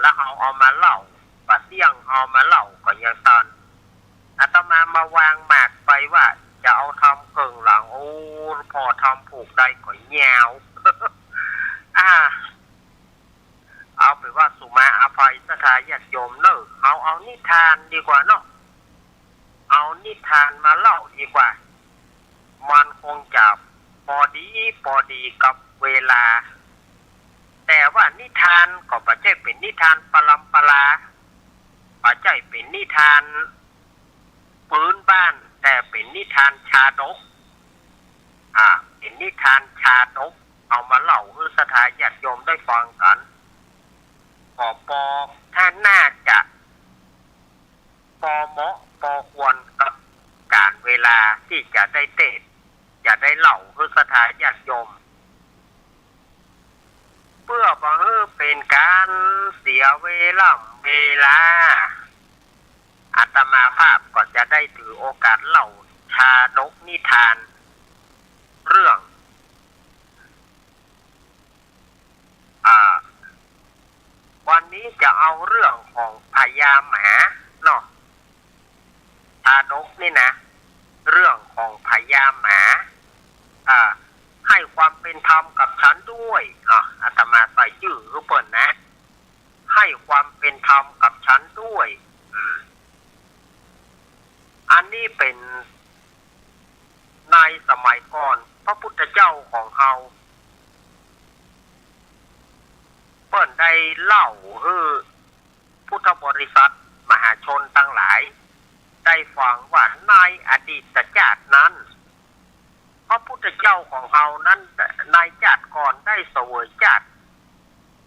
แล้วเอามาเล่าปะเสี่ยงเอามาเล่าก็ยังตอนอาตมาวางหมากไปว่าจะเอาทำเกิงหลังโอ้พอทำผูกได้ก็แยว เอาไปว่าสุมาอภัยสถาญาติโยมเนอะเอานิทานดีกว่าเนาะเอานิทานมาเล่าดีกว่ามันคงจะพอดีกับเวลาแต่ว่านิทานก็ไม่ใช่เป็นนิทานปรัมปราไม่ใช่เป็นนิทานพื้นบ้านแต่เป็นนิทานชาดกเป็นนิทานชาดกเอามาเล่าให้สถาญาติโยมได้ฟังกันปอท่านน่าจะปอเหมาะปอควรกับการเวลาที่จะได้เทศจะได้เล่าให้สถาญาติโยมเพื่อบ่ให้เป็นการเสียเวลาอาตมาภาพก็จะได้ถือโอกาสเล่าชาดกนิทานเรื่องวันนี้จะเอาเรื่องของพญาหมาเนาะชาดกนี่นะเรื่องของพญาหมาให้ความเป็นธรรมกับฉันด้วยอาตมาใส่ชื่อรูปเปิลนะให้ความเป็นธรรมกับฉันด้วยอันนี้เป็นในสมัยก่อนพระพุทธเจ้าของเราเปิ้นได้เล่าให้พุทธบริษัทมหาชนทั้งหลายได้ฟังว่าในอดีตชาตินั้นพระพุทธเจ้าของเรานั้นในชาติก่อนได้เสวยชาติ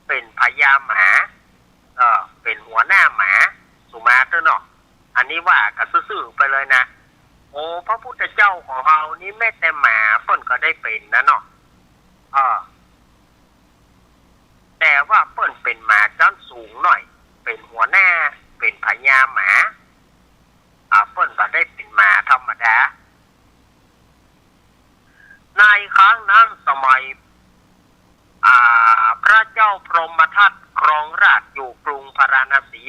เป็นพญาหมาเป็นหัวหน้าหมาสุมาเตอร์เนาะอันนี้ว่ากันซื่อๆไปเลยนะโอ้พระพุทธเจ้าของเรานี่แม้แต่หมาเปิ้นก็ได้เป็นนะเนาะแต่ว่าเปิ้นเป็นหมาชั้นสูงหน่อยเป็นหัวหน้าเป็นพญาหมาเปิ้นก็ได้เป็นหมาธรรมดาในครั้งนั้นสมัยพระเจ้าพรหมทัตครองราชอยู่กรุงพาราณสี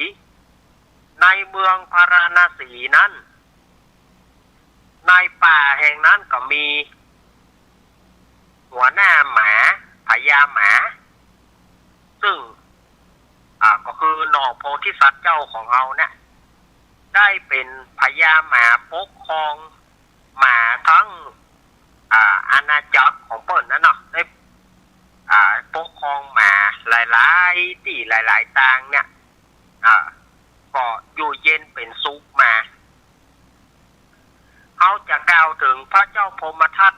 ในเมืองพาราณสีนั้นในป่าแห่งนั้นก็มีหัวหน้าหมาพญาหมาซึ่งก็คือหนอโพธิสัตว์เจ้าของเราเนี่ยได้เป็นพญาหมาปกครองหมาทั้งอาณาจักรของเปิ้นนั่นเนาะได้ปกครองหมาหลายๆที่หลายๆต่างเนี่ยก็อยู่เย็นเป็นสุขมาเขาจะกล่าวถึงพระเจ้าพรหมทัต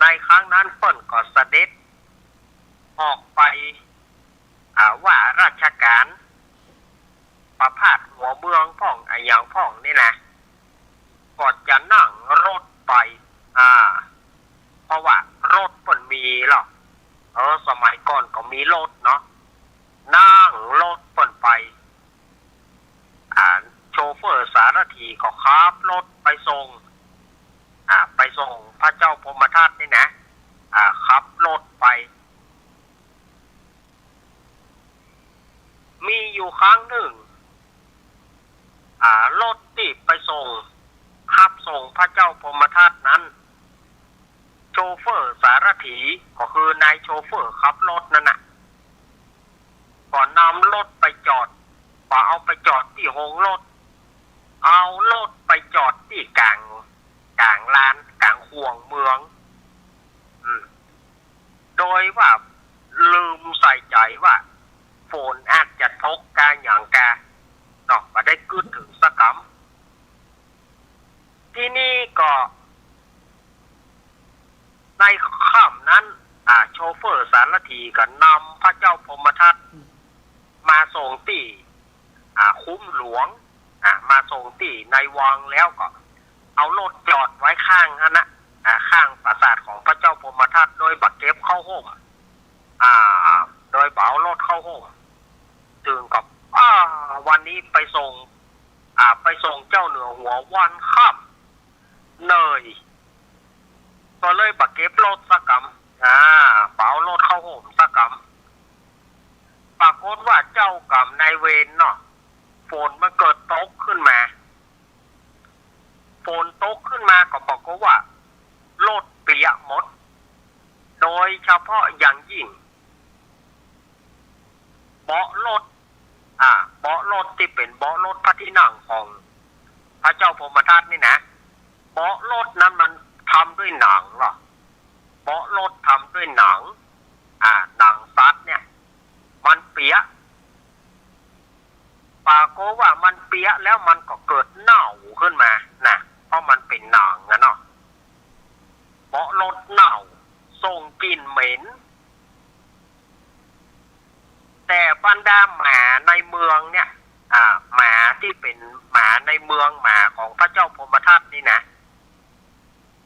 ในครั้งนั้นเปิ้นก็เสด็จออกไปว่าราชการประพาสหัวเมืองพ่องอย่างพ่องนี่นะก็จะนั่งรถไปเพราะว่ารถเปิ้นมีหรอกสมัยก่อนก็มีรถเนาะนั่งรถเปิ้นไปโชเฟอร์สารถีก็ขับรถไปส่งพระเจ้าพรหมทัตนี่นะขับรถไปมีอยู่ครั้งหนึ่งรถที่ไปส่งขับส่งพระเจ้าพรหมทัตนั้นโชเฟอร์สารถีก็คือนายโชเฟอร์ขับรถนั่นน่ะก่อนนำรถไปจอดก็เอาไปจอดที่โรงรถเอารถไปจอดที่กลางลานกลางห่วงเมืองโดยว่าลืมใส่ใจว่าฝนอาจจะตกกาอย่างกาเนาะมาได้กึดถึงสักคำที่นี่ก็ในค่ำนั้นโชเฟอร์สารถีก็นำพระเจ้าพรหมทัตมาส่งที่คุ้มหลวงมาส่งที่ในวังแล้วก็เอารถจอดไว้ข้างนั่นนะข้างปราสาทของพระเจ้าพรหมทัตโดยบักเก็บเข้าห้องโดยเบารถเข้าห้องถึงกับวันนี้ไปส่งเจ้าเหนือหัววันค่ำเนยก็เลยบักเก็บรถสักกำเบารถเข้าห้องสักกำปรากฏ ากฏว่าเจ้ากรรมนายเวรเนาะฝนมันเกิดตกขึ้นมาฝนตกขึ้นมาก็ปรากฏว่ารถเปียกหมดโดยเฉพาะอย่างยิ่งเบาะรถเบาะรถที่เป็นเบาะรถพระที่นั่งของพระเจ้าพรหมทัตนี่นะเบาะรถนั้นมันทำด้วยหนังหรอเบาะรถทำด้วยหนังหนังซัดเนี่ยมันเปียกปรากฏว่ามันเปียกแล้วมันก็เกิดเน่าขึ้นมานะเพราะมันเป็นหนังเนาะเบาะรถเน่าส่งกลิ่นเหม็นแต่บรรดาหมาในเมืองเนี่ยหมาที่เป็นหมาในเมืองหมาของพระเจ้าพรหมทัตนี่นะ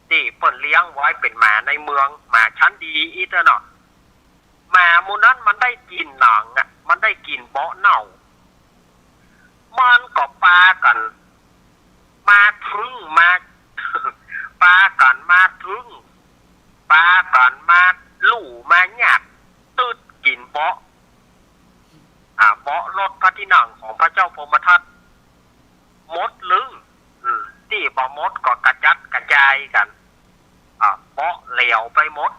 ที่เปิ้นเลี้ยงไว้เป็นหมาในเมืองหมาชั้นดีอีเตอร์เนาะหมามูนั้นมันได้กินหนังมันได้กินเบาะเน่ามันก็ปากันมาถึงมาปากันมาถึงปากันมาลู่มาหยาดตืดกินเบาะเบาะรถพระที่นั่งของพระเจ้าพรหมทัตมดลึงที่บ่มดก็กระจัดกระจายกันเบาะเหลวไปหมด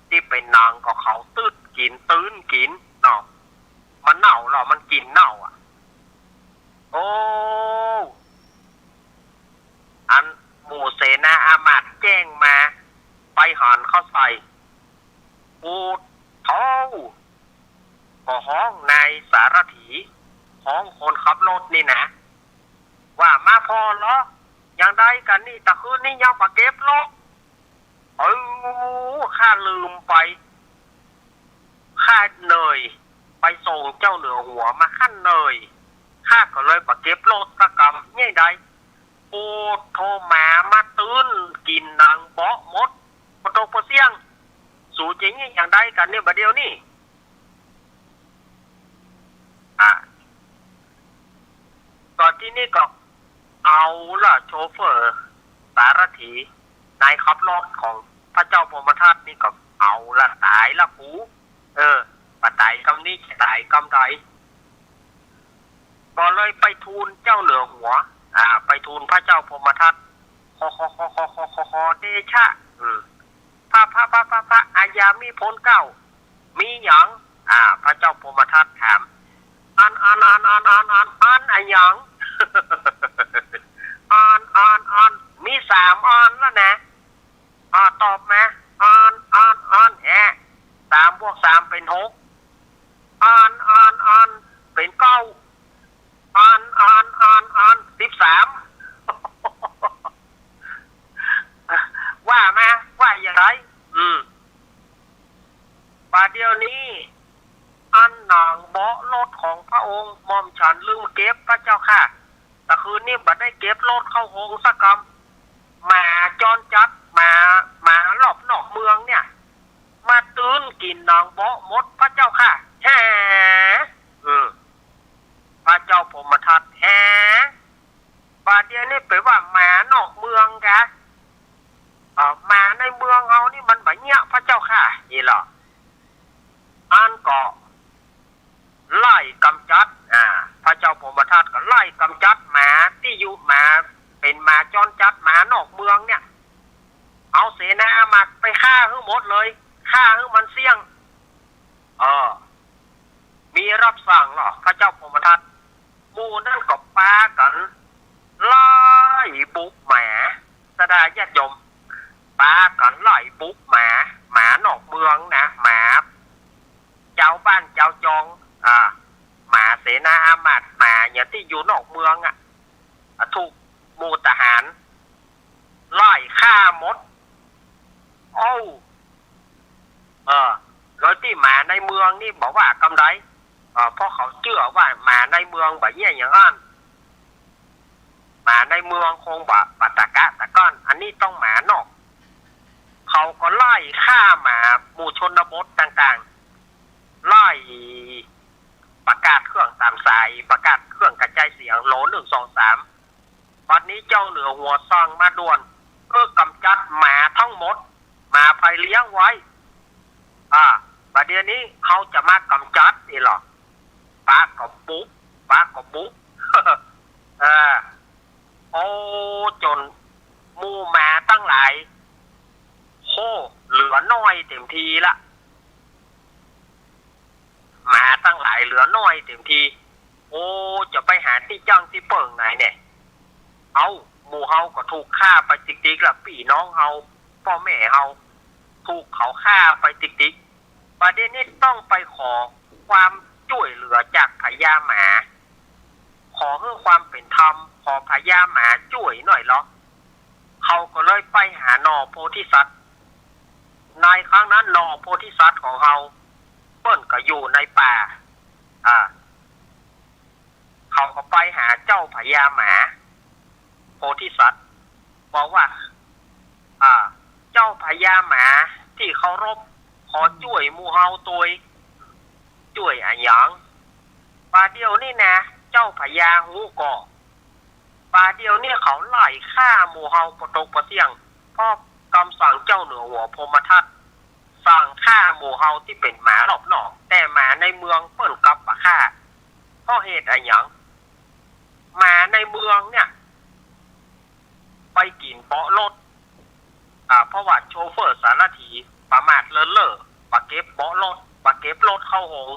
ที่เป็นนางก็เขาตืดกินตื้นกินเนาะมันเน่าหรอมันกินเน่าโอ้อันหมู่เสนาอามาตย์แจ้งมาไปหันเข้าใส่ปูเท่าก็ห้องนายสารถีห้องคนขับรถนี่นะว่ามาพอเหรอยังได้กันนี่แต่คืนนี้ยังมาเก็บรถข้าลืมไปข้าเหนื่อยไปส่งเจ้าเหนือหัวมาขั้นเหนื่อยข้าก็เลยมาเก็บรถตะกำเนี่ยได้ปูโทรมาตื้นกินนางเบาะมดปโตปเสียงสู่จริงยังได้กันนี่บัดเดียวนี่ก่อนที่นี่ก็เอาล่ะโชเฟอร์สารถีนายขับรถของพระเจ้าพรหมทัตนี่ก็เอาละตายละกูปะตายคำนี้จะตายคำใดก็เลยไปทูลเจ้าเหนือหัวไปทูลพระเจ้าพรหมทัตขอเดชะพระอาญามีพ้นเก้ามีหยังพระเจ้าพรหมทัตถามอันอันอะหยังอันมี3อันแล้วนะตอบมาอัน3 บวก 3เป็น6อันเป็น9อัน13ว่ามาว่าอย่างไรป่าเดียวนี้อันหนังเบาะรถของพระองค์มอมฉันลืมเก็บพระเจ้าค่ะแต่คืนนี้บัดได้เก็บรถเข้าโฮงสักกรรมหมาจรจัดหมารอบนอกเมืองเนี่ยมาตื้นกินหนังเบาะมดพระเจ้าค่ะแฮ่พระเจ้าพรหมทัตแฮ่ป่าเดียวนี้ไปว่าหมานอกเมืองกะหมาในเมืองเอานี่มันแบบเนี้ยพระเจ้าค่ะนี่หรออันก็ไล่กำจัดพระเจ้าพรหมทัตก็ไล่กำจัดหมาที่อยู่หมาเป็นหมาจรจัดหมานอกเมืองเนี่ยเอาเสนาอามาตย์ไปฆ่าทั้งหมดเลยฆ่าทั้งมันเสี่ยงมีรับสั่งหรอพระเจ้าพรหมทัตหมู่นั่นก็ปากันไล่บุกหมาสดาญาติโยมปากันไล่บุกหมานอกเมืองนะหมาเจ้าบ้านเจ้าจองหมาเสนาอามาตย์หมาอย่างที่อยู่นอกเมืองถูกหมู่ทหารไล่ฆ่าหมดโดยที่หมาในเมืองนี่บอกว่ากำไรเพราะเขาเชื่อว่าหมาในเมืองแบบนี้อย่างนั้นหมาในเมืองคงแบบปัตตะกะตะก้อนอันนี้ต้องหมานอกเขาก็ไล่ฆ่าหมาหมู่ชนบทต่างๆไล่ประกาศเครื่องตามสายประกาศเครื่องกระจายเสียงโหล1 2 3วันนี้เจ้าเหนือหัวซองมาด่วนกำจัดหมาทั้งหมดหมาภัยเลี้ยงไว้บ ประเดี๋ยวนี้เขาจะมากำจัดนี่หรอปากกับปุ๊บปากกับปุ๊บ โอ้จนมูมาตั้งหลายโคเหลือน้อยเต็มทีละมาตั้งหลายเหลือน้อยเต็มทีโอ้จะไปหาที่จ้างที่เปิงไหนเนี่ยเอาหมู่เฮาก็ถูกฆ่าไปติ๊กๆละพี่น้องเฮาพ่อแม่เฮาถูกเขาฆ่าไปติ๊กๆประเด็นนี้ต้องไปขอความช่วยเหลือจากพญาหมาขอเพื่อความเป็นธรรมขอพญาหมาช่วยหน่อยเหรอเขาก็เลยไปหานอโพธิสัตว์ในครั้งนั้นนอโพธิสัตว์ของเขาเปิ้นก็อยู่ในป่าเขาก็ไปหาเจ้าพญาหมาโพธิสัตว์บอกว่าเจ้าพญาหมาที่เคารพขอช่วยหมู่เฮาตัวช่วยอะหยังปาเดียวนี่นะเจ้าพญาหูก่อปาเดียวนี่เขาไล่ฆ่าหมู่เฮาปะตกปะเสี่ยงพ่อกำสั่งเจ้าเหนือหัวพมทัตสั่งฆ่าหมู่เฮาที่เป็นหมารอบนอกแต่หมาในเมืองเปิ้นกลับมาฆ่าเพราะเหตุอะหยังหมาในเมืองเนี่ยไปกินเปาะรถเพราะว่าโชเฟอร์สารถีประมาทเลินเล่อปะเก็บเบาะรถปะเก็บรถเข้าหง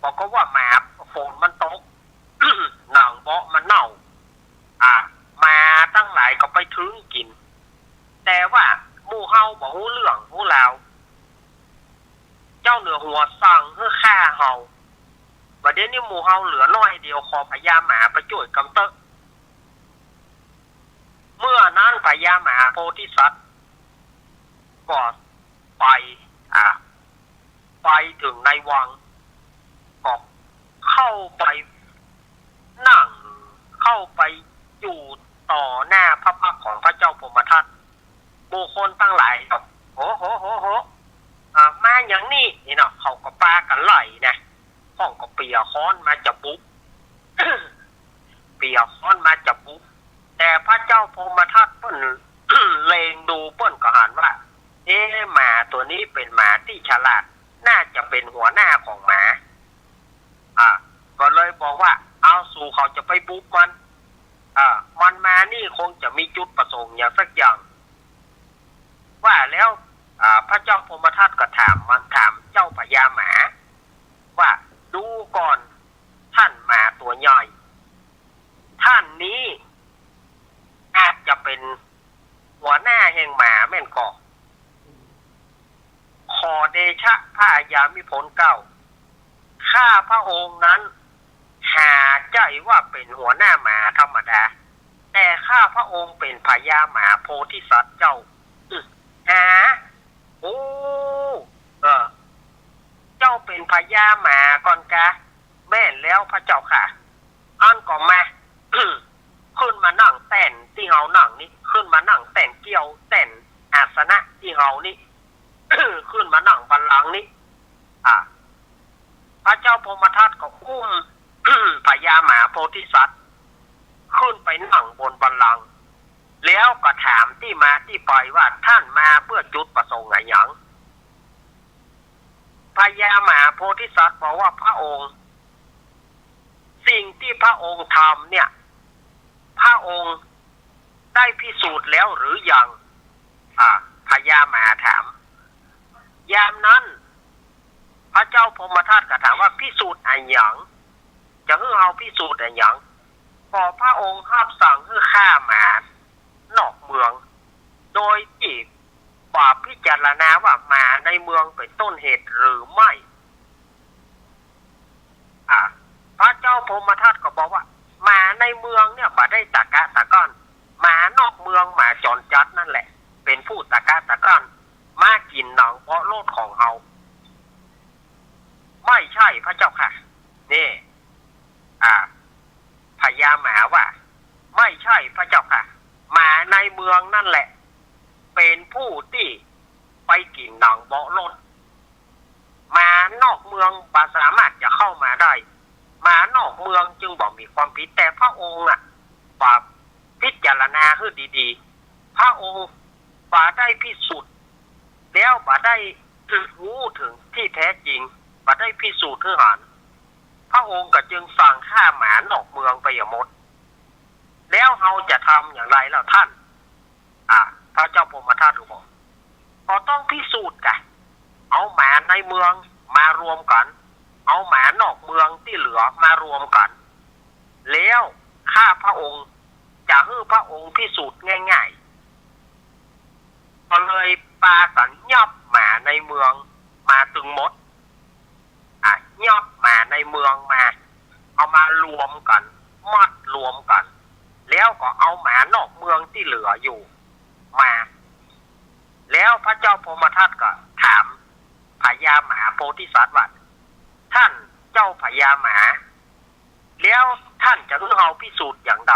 บอกก็ว่าหมาฝนมันตก หนังเบาะมันเน่ามาตั้งหลายก็ไปถึงกินแต่ว่าหมู่เฮาบอกหูเรื่องหูลาวเจ้าเหนือหัวสั่งเพื่อฆ่าเฮาประเดี๋ยวนี้หมู่เฮาเหลือน้อยเดียวขอพญาหมาไปช่วยกำเตอะเมื่อนั้นพญาหมาโพธิสัตว์ก็ไปถึงในวังก็เข้าไปนั่งเข้าไปอยู่ต่อหน้าพระพักของพระเจ้าพมทัตบุคคลตั้งหลายโหมาอย่างนี้นี่เนาะเขาก็ปากันไหลนะห้องก็เปียค้อนมาจับปุ๊บ เปียค้อนมาจับปุ๊บแต่พระเจ้าพมทัตเปิ้น เลงดูเปิ้นก็หันว่าหมาตัวนี้เป็นหมาที่ฉลาดน่าจะเป็นหัวหน้าของหมาก็เลยบอกว่าเอาสู่เขาจะไปบุกมันมันมานี่คงจะมีจุดประสงค์อย่างสักอย่างว่าแล้วพระเจ้าพมทัตก็ถามเจ้าพญาหมาว่าดูก่อนท่านหมาตัวใหญ่ท่านนี้อาจจะเป็นหัวหน้าแห่งหมาแม่นก่อขอเดชะพระยามิพลเก้าข้าพระองค์นั้นหาใจว่าเป็นหัวหน้าหมาธรรมดาแต่ข้าพระองค์เป็นพญาหมาโพธิสัตว์เจ้าเจ้าเป็นพญาหมาก่อนกะแม่นแล้วพระเจ้าค่ะอันก็มา ขึ้นมานั่งเต้นที่เฮานั่งนี่ขึ้นมานั่งเต้นเกี่ยวเต้นอาสนะที่เฮานี่ ขึ้นมานั่งบัลลังก์นี่พระเจ้าพมทัตก็อุ้ม พญาหมาโพธิสัตว์ขึ้นไปนั่งบนบัลลังก์แล้วก็ถามที่มาที่ไปว่าท่านมาเพื่อจุดประสงค์อะไรอย่างพญาหมาโพธิสัตว์บอกว่าพระองค์สิ่งที่พระองค์ทำเนี่ยพระองค์ได้พิสูจน์แล้วหรือยังพญาหมาถามยามนั้นพระเจ้าพมทัตก็ถามว่าพิสูจน์อะไรอย่างจะให้เอาพิสูจน์อะไรอย่างพอพระองค์ห้ามสั่งให้ฆ่าหมานอกเมืองโดยที่พิจารณาว่าหมาในเมืองเป็นต้นเหตุหรือไม่พระเจ้าพมทัตก็บอกว่าหมาในเมืองเนี่ยบ่ได้ตะกะตะก้อนหมานอกเมืองหมาจรจัดนั่นแหละเป็นผู้ตะกะตะก้อนมากินหนังเพราะโลดของเฮาไม่ใช่พระเจ้าค่ะนี่พญาหมาว่าไม่ใช่พระเจ้าค่ะหมาในเมืองนั่นแหละเป็นผู้ที่ไปกินหนังเบาะรถหมานอกเมืองบ่สามารถจะเข้ามาได้หมานอกเมืองจึงบอกมีความผิดแต่พระองค์พิจารณาให้ดีๆพระองค์ได้พิสูจน์แล้วได้ ถึงรู้ถึงที่แท้จริงมาได้พิสูจน์เทื่อหานพระองค์ก็จึงสั่งฆ่าหมานอกเมืองไปอย่างหมดแล้วเราจะทำอย่างไรแล้วท่านพระเจ้าพมทัตบอกก็ต้องพิสูจน์กันเอาหมาในเมืองมารวมกันเอาหมานอกเมืองที่เหลือมารวมกันแล้วข้าพระองค์จะให้พระองค์พิสูจน์ง่ายๆก็เลยปากันยับหมาในเมืองมาตึงหมดยับหมาในเมืองมาเอามารวมกันมัดรวมกันแล้วก็เอาหมานอกเมืองที่เหลืออยู่มาแล้วพระเจ้าพมทัตก็ถามพญาหมาโพธิสัตว์ว่าท่านเจ้าพญาหมาแล้วท่านจะให้เราพิสูจน์อย่างใด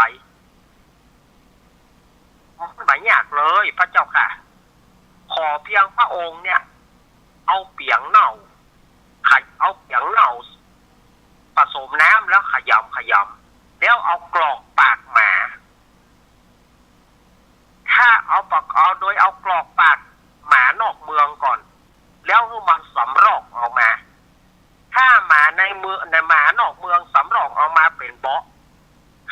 ไม่ยากเลยพระเจ้าค่ะขอเพียงพระองค์เนี่ยเอาเปียงเน่าเอาเปียงเน่าผสมน้ำแล้วขยำแล้วเอากรอกปากหมาถ้าเอาโดยเอากรอกปากหมานอกเมืองก่อนแล้วให้มันสำรอกออกมาถ้าหมาในเมืองในหมานอกเมืองสำรอกออกมาเป็นเบาะ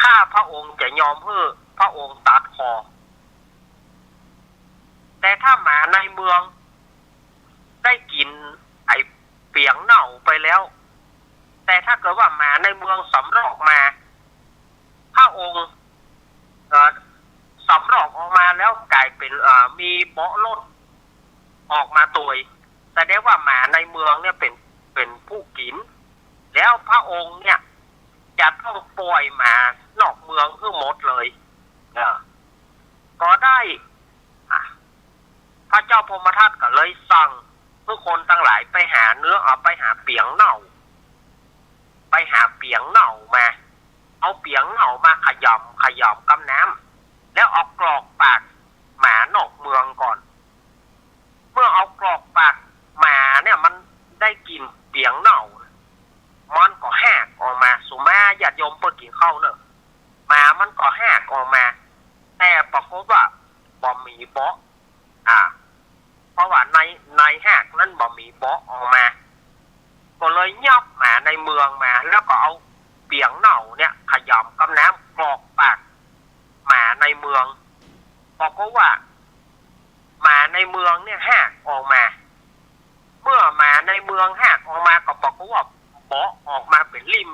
ข้าพระองค์จะยอมให้พระองค์ตัดคอแต่ถ้าหมาในเมืองได้กินไอเปียงเน่าไปแล้วแต่ถ้าเกิดว่าหมาในเมืองสำรอกมาพระองค์สำรอกออกมาแล้วกลายเป็นมีเบาะลดออกมาตัวแต่ได้ว่าหมาในเมืองเนี่ยเป็นผู้กินแล้วพระองค์เนี่ยจะต้องปล่อยหมานอกเมืองทั้งหมดเลยก็ได้พระเจ้าพมทัตก็เลยสั่งทุกคนทั้งหลายไปหาเนื้อไปหาเปียงเน่าไปหาเปียงเน่ามาเอาเปียงเน่ามาขยำกับน้ำแล้วเอากรอกปากหมานอกเมืองก่อนเมื่อเอากรอกปากหมาเนี่ยมันได้กินเปียงเน่ามันก็แหกออกมาสุมาญาติโยมเปิดกินข้าวเนอะหมามันก็แหกออกมาแต่ปรากฏว่าบ่มีเบาะเพราะว่าในแหกนั้นบ่มีเบาะออกมาก็เลยยับหมาในเมืองมาแล้วก็เอาเปียงเน่าเนี่ยขยำกับน้ำกรอกปากหมาในเมืองบอกว่าหมาในเมืองเนี่ยแหกออกมาเมื่อหมาในเมืองแหกออกมาก็บอกว่าเบาะออกมาเป็นริม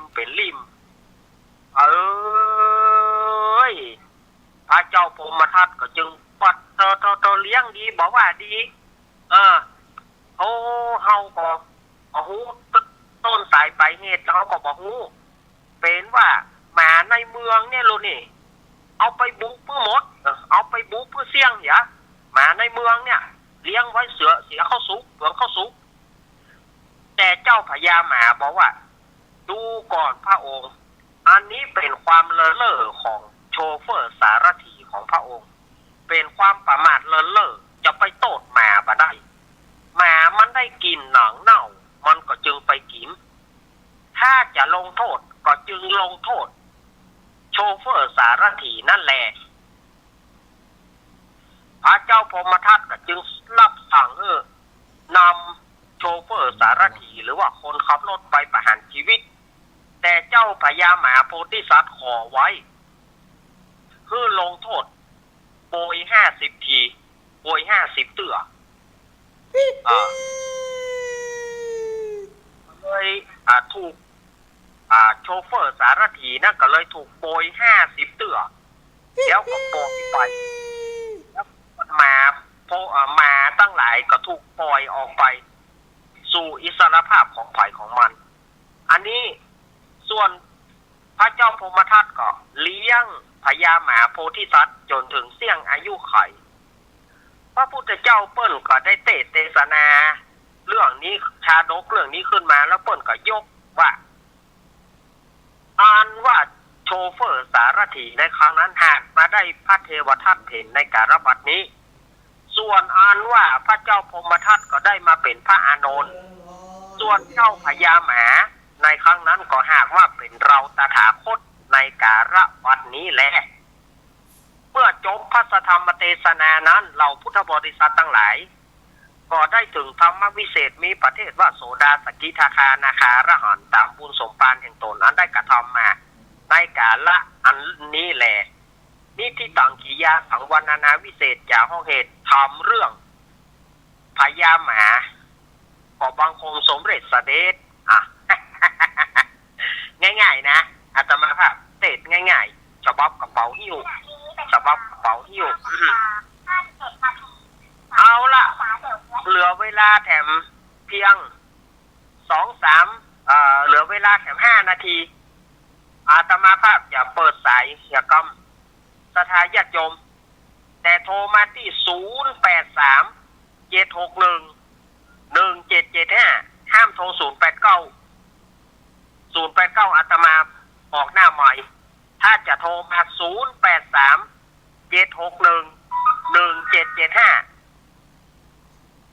พระเจ้าพมทัตก็จึงปัดเลี้ยงดีบอกว่าดีเฮาก็ฮู้ต้นสายปลายเหตุเขาก็บอกฮู้เป็นว่าหมาในเมืองเนี่ยโลนี่เอาไปบุกเพื่อหมดเอาไปบุกเพื่อเสี่ยงเหรอหมาในเมืองเนี่ยเลี้ยงไว้เสียเข้าสุกเปลืองเข้าสุกแต่เจ้าพญาหมาบอกว่าดูก่อนพระองค์อันนี้เป็นความเล่อของโชเฟอร์สารถีของพระองค์เป็นความประมาทเล่อจะไปโทษหมาบ่ได้หมามันได้กินหนังเน่ามันก็จึงไปกินถ้าจะลงโทษก็จึงลงโทษโชเฟอร์สารถีนั่นแหละพระเจ้าพมทัตก็จึงรับสั่งนำโชเฟอร์สารถีหรือว่าคนขับรถไปประหารชีวิตแต่เจ้าพญาหมาโพธิสัตว์ขอไว้คือลงโทษโบย50 ทีโบย50 เตื้อเลยถูกโชเฟอร์สารถีนั่นก็เลยถูกโบย50 เตื้อแล้วก็โบยไปแล้วมาตั้งหลายก็ถูกปล่อยออกไปสู่อิสรภาพของฝ่ายของมันอันนี้ส่วนพระเจ้าพมทัตก็เลี้ยงพญาหมาโพธิสัตว์จนถึงเสี่ยงอายุไขพระพุทธเจ้าเปิ้ลก็ได้เทศนาเรื่องนี้ชาดกเรื่องนี้ขึ้นมาแล้วเปิ้ลก็ยกว่าอ่านว่าโชเฟอร์สารถีในครั้งนั้นหากมาได้พระเทวทัตเห็นในการบัดนี้ส่วนอ่านว่าพระเจ้าพมทัตก็ได้มาเป็นพระอานนท์ส่วนเจ้าพญาหมาในครั้งนั้นก็หากว่าเป็นเราตถาคตในการบัดนี้แหละเมื่อจบพระธรรมเทศนานั้นเราพุทธบริษัททั้งหลาย ก็ได้ถึงธรรมวิเศษมีประเทศว่าโสดาสกิทาคานาคาระหันตามบุญสมปานแห่งตนอันได้กระทำมาในกาละอันนี้แหละนี่ที่ตังกิยาสังวรนาวิเศษจากห้องเหตุทำเรื่องพญาหมาขอบังคมสมเด็จเสด็จอ่ะ ง่ายๆนะอาตมาภาพเตดง่ายๆฉบับกระเป๋าหิ้วฉบับกระเป๋าหิ้วเอาละเหลือเวลาแถมเพียง2-3เหลือเวลาแถม5 นาทีอาตมาภาพอย่าเปิดสายอย่ากำสถาญาติโยมแต่โทรมาที่083-761-1775ห้ามโทร089อาตมาออกหน้าใหม่ถ้าจะโทรมา083-761-1775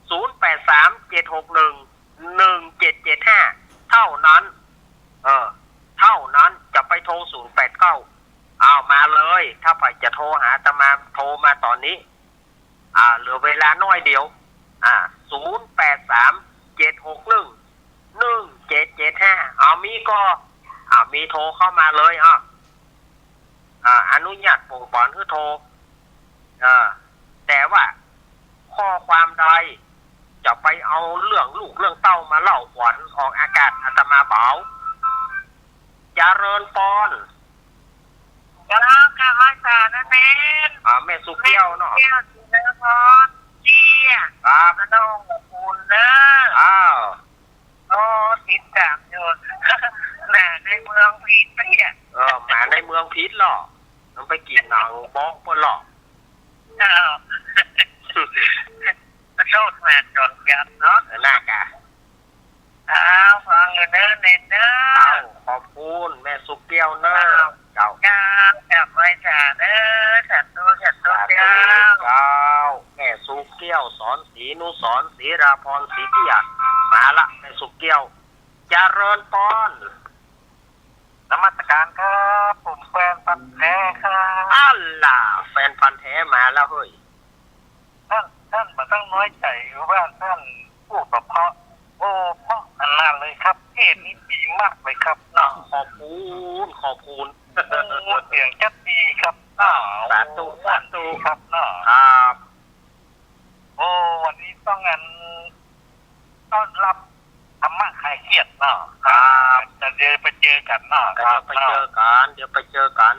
083-761-1775เท่านั้นเท่านั้นจะไปโทร089เอามาเลยถ้าใครจะโทรหาอาตมาโทรมาตอนนี้เหลือเวลาน้อยเดียว083-761-1775มีก็มีโทรเข้ามาเลยอนุญาตป่งปอนให้โทรแต่ว่าข้อความใดจะไปเอาเรื่องลูกเรื่องเต้ามาเล่าขวัญออกอากาศอาตมาเบาเจริญปอนกำลังกำลังสารนั่นเองแม่สุเกี้ยวเนาะเกี้ยวสุนทรเจี๊ยครับน้องคุณเด้โอ้ติดตามอยู่แหน่ในเมืองพีทเนี่ยมาในเมืองพีทหรอต้องไปกินหนังบอกเพื่อนหรอโทษแม่จนยันเนาะน่ากะฟังอยู่เด้อเน็ตเด้อขอบคุณแม่สุเกี้ยวเด้อเจ้าจับไว้จ่าเด้อฉันดูเจ้าแม่สุเกี้ยวสอนศรีนุสรศรีราพรศรีเกียรติมาละแม่สุเกี้ยวเจริญปอนนมัสการครับผมแฟนพันธุ์แท้ครับล่ะแฟนพันธุ์แท้มาแล้วเฮ้ยท่านมาต้องน้อยใจว่าท่านพูดเพราะเพราะอันนั้นเลยครับเทศนี้ดีมากเลยครับขอบคุณเสียงชัดดีครับสาธุครับครับวันนี้ต้องงานต้อนรับธรรมะคลายเครียดจะเจอไปเจอกันเดี๋ยวไปเจอกัน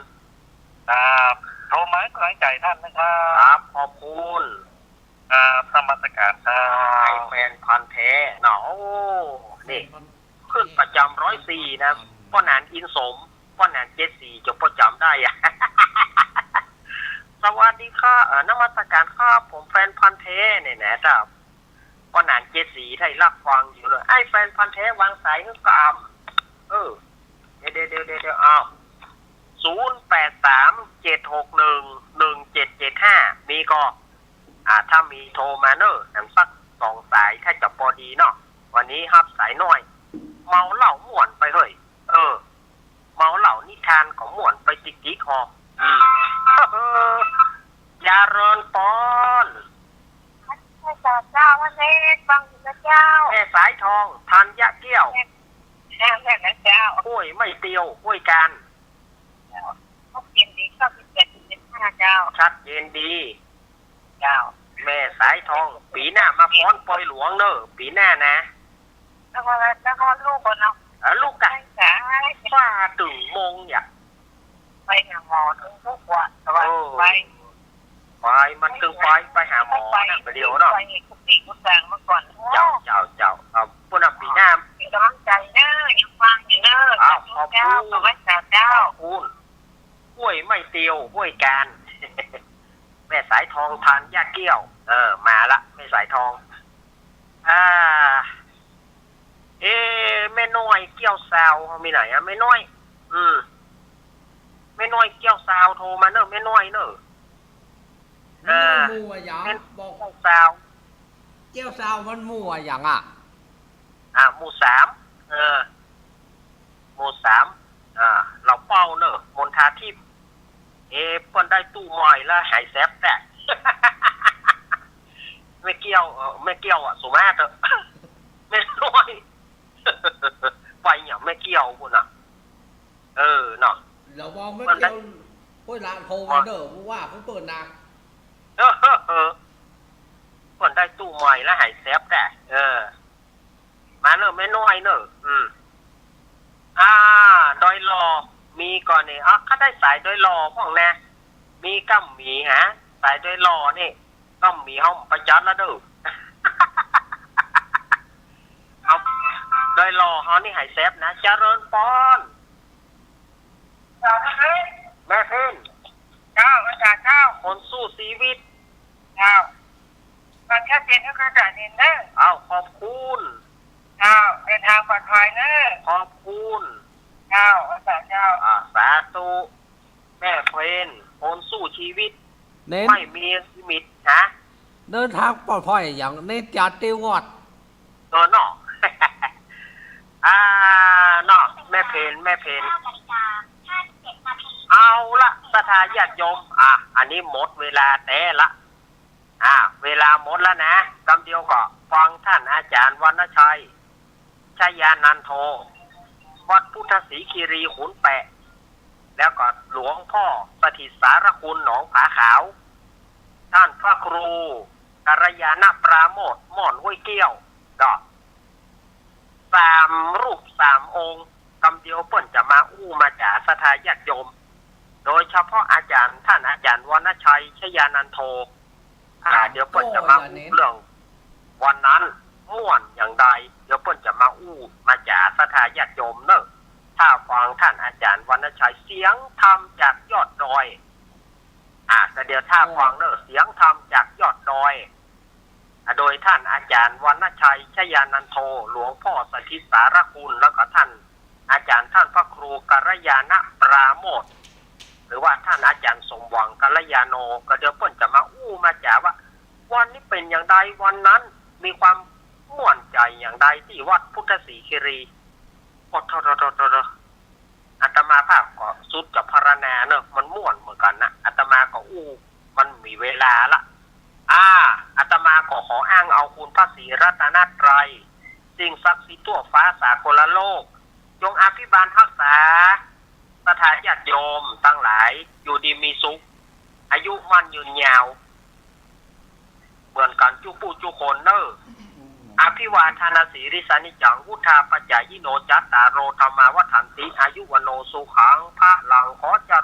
โทรมาขอใจท่านนะครับขอบคุณสมัสการไอแฟนพันธุ์แท้เนาะนี่ขึ้นประจำ104นะป้อนานอินสมป้อนาน74จะประจำได้สวัสดีค่ะนมัสการครับผมแฟนพันธุ์แท้เนี่ยนะครับป้อนาน74ไทยรักฟังอยู่เลยไอแฟนพันธุ์แท้วางสายนึกกามเดี๋ยว083-761-1775มีก็ถ้ามีโทรมาเนอะสัก2 สายถ้าจะพอดีเนาะวันนี้ครับสายน้อยเมาเหล้าม่วนไปเฮ้ยเมาเหล้านิทานของม่วนไปจิกคอเจริญปอนเจ้าวันนี้ฟังเจ้าแม่สายทองทันยะเกี้ยวแม่เจ้าห้วยไม่เตียวห้วยกันชัดเจนดี97.5เจ้าชัดเจนดีเจ้าแม่สายทองปีหน้ามาฟ้อนปอยหลวงเนอะปีหน้านะแล้วก็ลูกคนเนาะลูกกันว่าตึงมงอยากไปหาหมอถึงทุกวันไปมันตึงไปหาหมอนะเดี๋ยวเนาะไปกุฏิกุฏางมาก่อนเจ้าปุ่นปีหน้าเป็นกำลังใจเนอะยังฟังอยู่เนอะขอบคุณเจ้าคุณห้วยไม่เตียวห้วยการแม่สายทองทานญาติเกี้ยวมาละแม่สายทองแม่น้อยเกี้ยวซาวมีไหนแม่น้อยแม่น้อยเกี้ยวซาวโทรมาเนอะแม่น้อยเนอะมัวอย่างบอกซาว เจ้าสาวมันมั่วอย่างหมู่3หมู่3เราเป้าเนอะมณฑาทิพย์เปิ้นได้ตู้ใหม่แล้วหายแซบแตกไม่ เกี่ยวไม่เกี่ยวอ่ะสุมาเถอะ ไม่น้อย ไปอย่างไม่เกี่ยวคุณอ่ะเนาะ เราบอกไม่เกี่ยวพวกร้านโทรมาเด้อผู้ว่าเขาเปิดนา คนได้ตู้ใหม่แล้วหายแซฟแต่มาเนอะไม่น้อยเนอะดอยรอมีก่อนนี่เขาได้สายดอยรอพวกแน่มีกั้มหมีฮะสายดอยรอนี่กั้มหมีห้องประจัดแล้วเด้อ เอาดอยรอเขานี่หายแซฟนะเจริญปอนแม่เพิ่นเจ้าอาจารย์เจ้าคนสู้ชีวิตเจ้ามันแค่เจนก็คือจ่ายเงินเนอะเอาขอบคุณเจ้าเดินทางปลอดภัยเนอะขอบคุณเจ้าอาจารย์เจ้าสาธุแม่เพลนคนสู้ชีวิตไม่มีลิมิตฮะ เดินทางปลอดภัยอย่างเนตจัดติวอด เนาะ เนาะแม่เพนเอาละสถาญาติโยมอันนี้หมดเวลาแต่ละเวลาหมดแล้วนะคำเดียวก็ฟังท่านอาจารย์วรรณชัยชยานันโทวัดพุทธศรีคีรีขุนแปะแล้วก็หลวงพ่อสถิตสารคุณหนองผาขาวท่านพระครูกัลยาณปราโมทย์ม่อนห้วยเกี้ยวก็3 รูป 3 องค์คำเดียวเปิ้นจะมามาจากสถาญาติโยมโดยเฉพาะอาจารย์ท่านอาจารย์วรรณชัยชยานันโทเดี๋ยวเปิ้นจะมาเรื่องวันนั้นม่วนอย่างใดเดี๋ยวเปิ้นจะมามาจากสถาญาติโยมเนอะถ้าฟังท่านอาจารย์วรรณชัยเสียงธรรมจากยอดดอยแต่เดี๋ยวถ้าฟังเนอะเสียงธรรมจากยอดดอยโดยท่านอาจารย์วรรณชัยชยานันโทหลวงพ่อสถิตสารคุณแล้วก็ท่านอาจารย์ท่านพระครูกัลยาณปราโมทย์หรือว่าท่านอาจารย์สมหวังกัลยาโนก็เดี๋ยวเพิ่นจะมามาจากว่าวันนี้เป็นอย่างใดวันนั้นมีความม่วนใจอย่างใดที่วัดพุทธศรีคีรีอาตมาภาพก็สุดกับพารณาเนอะมันม่วนเหมือนกันนะอาตมาก็มันมีเวลาละอาตมาขออ้างเอาคุณพระศรีรัตนตรัยสิ่งศักดิ์สิทธิ์ทั่วฟ้าสากลโลกจงอภิบาลรักษาสถานญาติโยมทั้งหลายอยู่ดีมีสุขอายุมั่นยืนยาวเหมือนกันจุผู้จุคนเนออภิวาทนาสีริสานิจังวุธาปัจจายิโนจัตตารโรธรรมาวัฏันติอายุวโนสุขังพระลังขอเจริญ